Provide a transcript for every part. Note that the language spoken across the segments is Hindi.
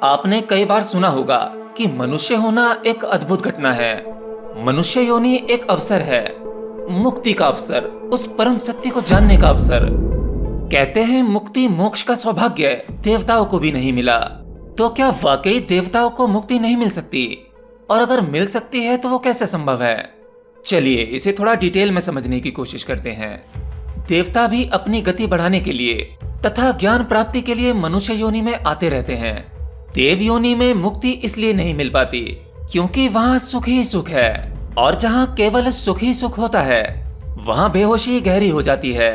आपने कई बार सुना होगा कि मनुष्य होना एक अद्भुत घटना है। मनुष्य योनि एक अवसर है, मुक्ति का अवसर, उस परम सत्य को जानने का अवसर। कहते हैं मुक्ति मोक्ष का सौभाग्य देवताओं को भी नहीं मिला। तो क्या वाकई देवताओं को मुक्ति नहीं मिल सकती? और अगर मिल सकती है तो वो कैसे संभव है? चलिए इसे थोड़ा डिटेल में समझने की कोशिश करते हैं। देवता भी अपनी गति बढ़ाने के लिए तथा ज्ञान प्राप्ति के लिए मनुष्य योनि में आते रहते हैं। देव योनि में मुक्ति इसलिए नहीं मिल पाती क्योंकि वहाँ सुख ही सुख है, और जहाँ केवल सुख ही सुख होता है वहाँ बेहोशी गहरी हो जाती है।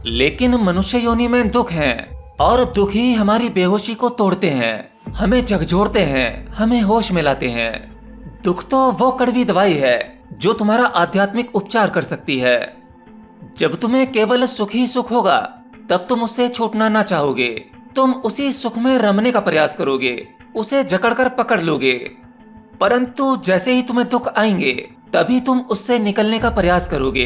लेकिन मनुष्य योनि में दुख है, और दुख ही हमारी बेहोशी को तोड़ते हैं, हमें झकझोरते हैं, हमें होश में लाते हैं। दुख तो वो कड़वी दवाई है जो तुम्हारा आध्यात्मिक उपचार कर सकती है। जब तुम्हें केवल सुख ही सुख होगा तब तुम उससे छूटना ना चाहोगे। तुम उसी सुख में रमने का प्रयास करोगे, उसे जकड़कर पकड़ लोगे। परंतु जैसे ही तुम्हें दुख आएंगे तभी तुम उससे निकलने का प्रयास करोगे।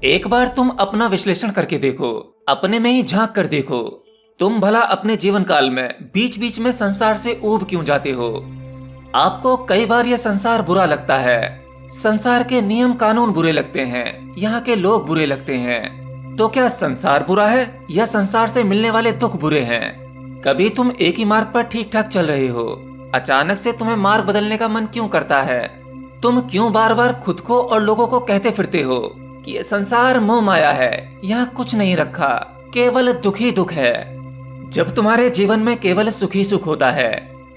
एक बार तुम अपना विश्लेषण करके देखो, अपने में ही झांक कर देखो। तुम भला अपने जीवन काल में बीच बीच में संसार से ऊब क्यों जाते हो? आपको कई बार यह संसार बुरा लगता है, संसार के नियम कानून बुरे लगते हैं, यहाँ के लोग बुरे लगते हैं। तो क्या संसार बुरा है या संसार से मिलने वाले दुख बुरे हैं? कभी तुम एक ही मार्ग पर ठीक ठाक चल रहे हो, अचानक से तुम्हें मार्ग बदलने का मन क्यों करता है? तुम क्यों बार बार खुद को और लोगों को कहते फिरते हो कि ये संसार मोह माया है, यहाँ कुछ नहीं रखा, केवल दुख ही दुख है। जब तुम्हारे जीवन में केवल सुख ही सुख होता है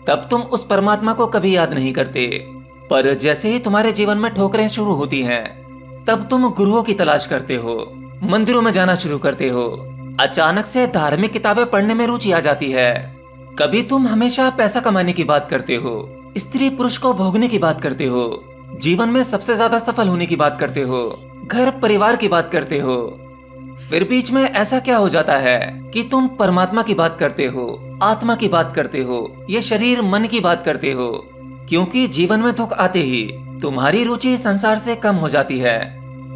तब तुम उस परमात्मा को कभी याद नहीं करते। पर जैसे ही तुम्हारे जीवन में ठोकरें शुरू होती हैं तब तुम गुरुओं की तलाश करते हो, मंदिरों में जाना शुरू करते हो, अचानक से धार्मिक किताबें पढ़ने में रुचि आ जाती है। कभी तुम हमेशा पैसा कमाने की बात करते हो, स्त्री पुरुष को भोगने की बात करते हो, जीवन में सबसे ज्यादा सफल होने की बात करते हो, घर परिवार की बात करते हो। फिर बीच में ऐसा क्या हो जाता है कि तुम परमात्मा की बात करते हो, आत्मा की बात करते हो, ये शरीर मन की बात करते हो। क्योंकि जीवन में दुख आते ही तुम्हारी रुचि संसार से कम हो जाती है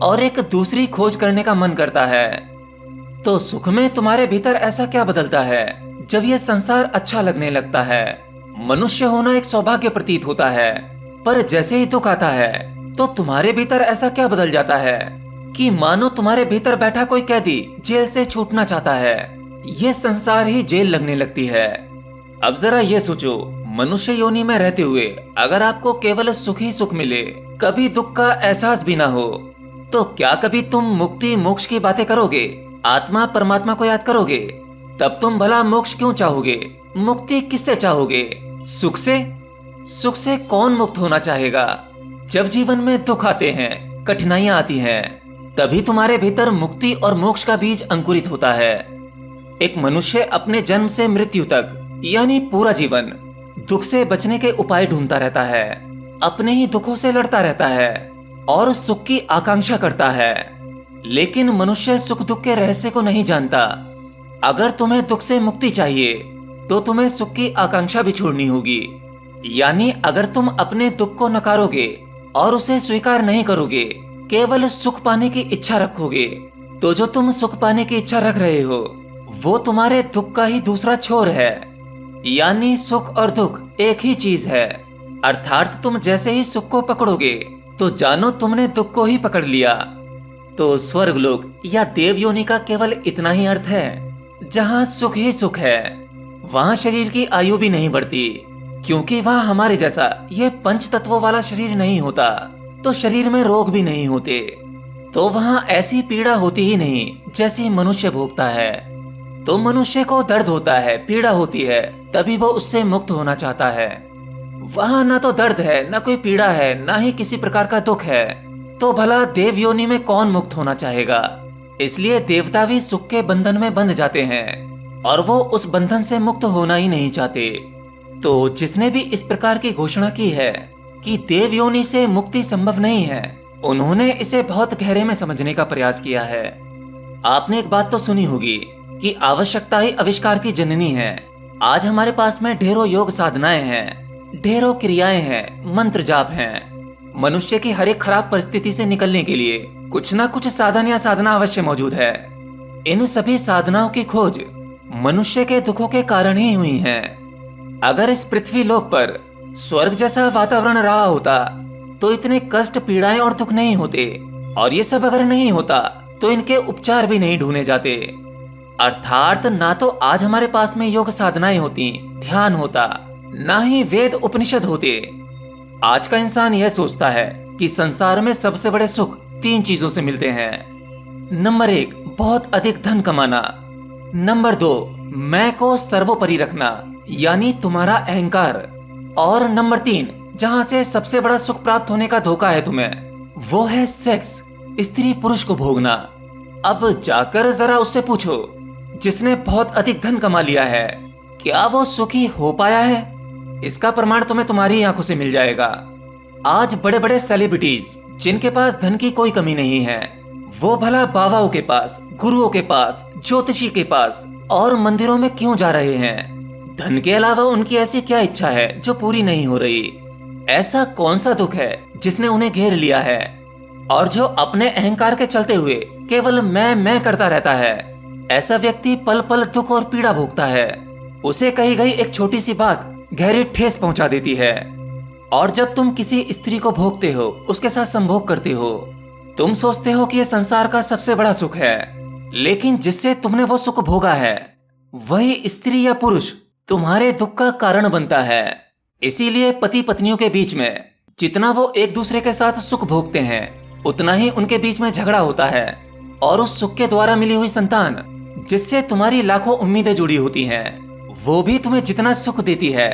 और एक दूसरी खोज करने का मन करता है। तो सुख में तुम्हारे भीतर ऐसा क्या बदलता है जब यह संसार अच्छा लगने लगता है? मनुष्य होना एक सौभाग्य प्रतीत होता है, पर जैसे ही दुख आता है तो तुम्हारे भीतर ऐसा क्या बदल जाता है कि मानो तुम्हारे भीतर बैठा कोई कैदी जेल से छूटना चाहता है। ये संसार ही जेल लगने लगती है। अब जरा ये सोचो, मनुष्य योनि में रहते हुए अगर आपको केवल सुख ही सुख मिले, कभी दुख का एहसास भी ना हो, तो क्या कभी तुम मुक्ति मोक्ष की बातें करोगे, आत्मा परमात्मा को याद करोगे? तब तुम भला मोक्ष क्यों चाहोगे? मुक्ति किससे चाहोगे? सुख से? सुख से कौन मुक्त होना चाहेगा? जब जीवन में दुख आते हैं, कठिनाइयां आती हैं, तभी तुम्हारे भीतर मुक्ति और मोक्ष का बीज अंकुरित होता है। एक मनुष्य अपने जन्म से मृत्यु तक यानी पूरा जीवन दुख से बचने के उपाय ढूंढता रहता है, अपने ही दुखों से लड़ता रहता है और सुख की आकांक्षा करता है। लेकिन मनुष्य सुख दुख के रहस्य को नहीं जानता। अगर तुम्हें दुख से मुक्ति चाहिए तो तुम्हें सुख की आकांक्षा भी छोड़नी होगी। यानी अगर तुम अपने दुख को नकारोगे और उसे स्वीकार नहीं करोगे, केवल सुख पाने की इच्छा रखोगे, तो जो तुम सुख पाने की इच्छा रख रहे हो वो तुम्हारे दुख का ही दूसरा छोर है। यानी सुख और दुख एक ही चीज है। अर्थात तुम जैसे ही सुख को पकड़ोगे तो जानो तुमने दुख को ही पकड़ लिया। तो स्वर्गलोक या देव योनि का केवल इतना ही अर्थ है, जहाँ सुख ही सुख है वहाँ शरीर की आयु भी नहीं बढ़ती, क्योंकि वहाँ हमारे जैसा ये पंच तत्वों वाला शरीर नहीं होता, तो शरीर में रोग भी नहीं होते। तो वहाँ ऐसी पीड़ा होती ही नहीं जैसी मनुष्य भोगता है। तो मनुष्य को दर्द होता है, पीड़ा होती है, तभी वो उससे मुक्त होना चाहता है। वहाँ ना तो दर्द है, ना कोई पीड़ा है, ना ही किसी प्रकार का दुख है, तो भला देव योनि में कौन मुक्त होना चाहेगा? इसलिए देवता भी सुख के बंधन में बंध जाते हैं और वो उस बंधन से मुक्त होना ही नहीं चाहते। तो जिसने भी इस प्रकार की घोषणा की है कि देव योनि से मुक्ति संभव नहीं है, उन्होंने इसे बहुत गहरे में समझने का प्रयास किया है। आपने एक बात तो सुनी होगी कि आवश्यकता ही आविष्कार की जननी है। आज हमारे पास में ढेरों योग साधनाएं हैं, ढेरों क्रियाएं हैं, मंत्र जाप हैं। मनुष्य की हर एक खराब परिस्थिति से निकलने के लिए कुछ ना कुछ साधन या साधना अवश्य मौजूद है। इन सभी साधनाओं की खोज मनुष्य के दुखों के कारण ही हुई है। अगर इस पृथ्वी लोक पर स्वर्ग जैसा वातावरण रहा होता तो इतने कष्ट, पीड़ाएं और दुख नहीं होते, और ये सब अगर नहीं होता तो इनके उपचार भी नहीं ढूंढे जाते। अर्थात ना तो आज हमारे पास में योग साधनाएं होती, ध्यान होता, ना ही वेद उपनिषद होते। आज का इंसान यह सोचता है कि संसार में सबसे बड़े सुख 3 चीजों से मिलते हैं। नंबर 1, बहुत अधिक धन कमाना। नंबर 2, मैं को सर्वोपरि रखना, यानी तुम्हारा अहंकार। और नंबर 3, जहां से सबसे बड़ा सुख प्राप्त होने का धोखा है तुम्हें, वो है सेक्स, स्त्री पुरुष को भोगना। अब जाकर जरा उससे पूछो, जिसने बहुत अधिक धन कमा लिया है, क्या वो सुखी हो पाया है? इसका प्रमाण तुम्हें तुम्हारी आंखों से मिल जाएगा। आज बड़े बड़े सेलिब्रिटीज जिनके पास धन की कोई कमी नहीं है, वो भला बाबाओं के पास, गुरुओं के पास, ज्योतिषी के पास और मंदिरों में क्यों जा रहे हैं? धन के अलावा उनकी ऐसी क्या इच्छा है जो पूरी नहीं हो रही? ऐसा कौन सा दुख है जिसने उन्हें घेर लिया है? और जो अपने अहंकार के चलते हुए केवल मैं करता रहता है, ऐसा व्यक्ति पल पल दुख और पीड़ा भोगता है। उसे कही गई एक छोटी सी बात गहरी ठेस पहुंचा देती है। और जब तुम किसी स्त्री को भोगते हो, उसके साथ संभोग करते हो, तुम सोचते हो कि यह संसार का सबसे बड़ा सुख है, लेकिन जिससे तुमने वो सुख भोगा है, वही स्त्री या पुरुष तुम्हारे दुख का कारण बनता है। इसीलिए पति पत्नियों के बीच में जितना वो एक दूसरे के साथ सुख भोगते हैं, उतना ही उनके बीच में झगड़ा होता है। और उस सुख के द्वारा मिली हुई संतान, जिससे तुम्हारी लाखों उम्मीदें जुड़ी होती हैं, वो भी तुम्हें जितना सुख देती है,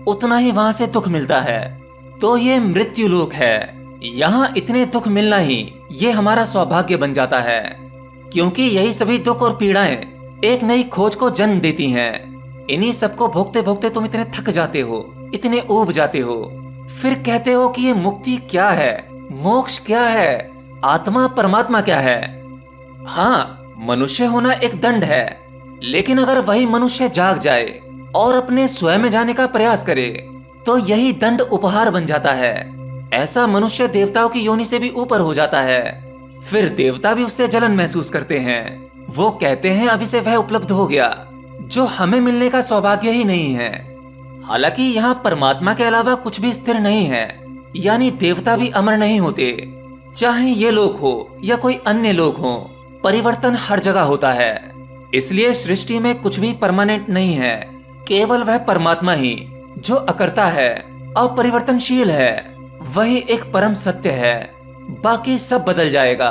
उतना ही वहां से दुख मिलता है। तो ये मृत्यु लोक है। यहाँ इतने दुख मिलना ही ये हमारा सौभाग्य बन जाता है, क्योंकि यही सभी दुख और पीड़ाएं एक नई खोज को जन्म देती हैं। इन्हीं सबको भोगते भोगते तुम इतने थक जाते हो, इतने ऊब जाते हो, फिर कहते हो कि ये मुक्ति क्या है, मोक्ष क्या है, आत्मा परमात्मा क्या है। हाँ, मनुष्य होना एक दंड है, लेकिन अगर वही मनुष्य जाग जाए और अपने स्वयं में जाने का प्रयास करे, तो यही दंड उपहार बन जाता है। ऐसा मनुष्य देवताओं की योनि से भी ऊपर हो जाता है। फिर देवता भी उससे जलन महसूस करते हैं। वो कहते हैं अभी से वह उपलब्ध हो गया जो हमें मिलने का सौभाग्य ही नहीं है। हालांकि यहाँ परमात्मा के अलावा कुछ भी स्थिर नहीं है, यानी देवता भी अमर नहीं होते। चाहे ये लोग हो या कोई अन्य लोग हो, परिवर्तन हर जगह होता है। इसलिए सृष्टि में कुछ भी परमानेंट नहीं है, केवल वह परमात्मा ही जो अकर्ता है, अपरिवर्तनशील है, वही एक परम सत्य है। बाकी सब बदल जाएगा।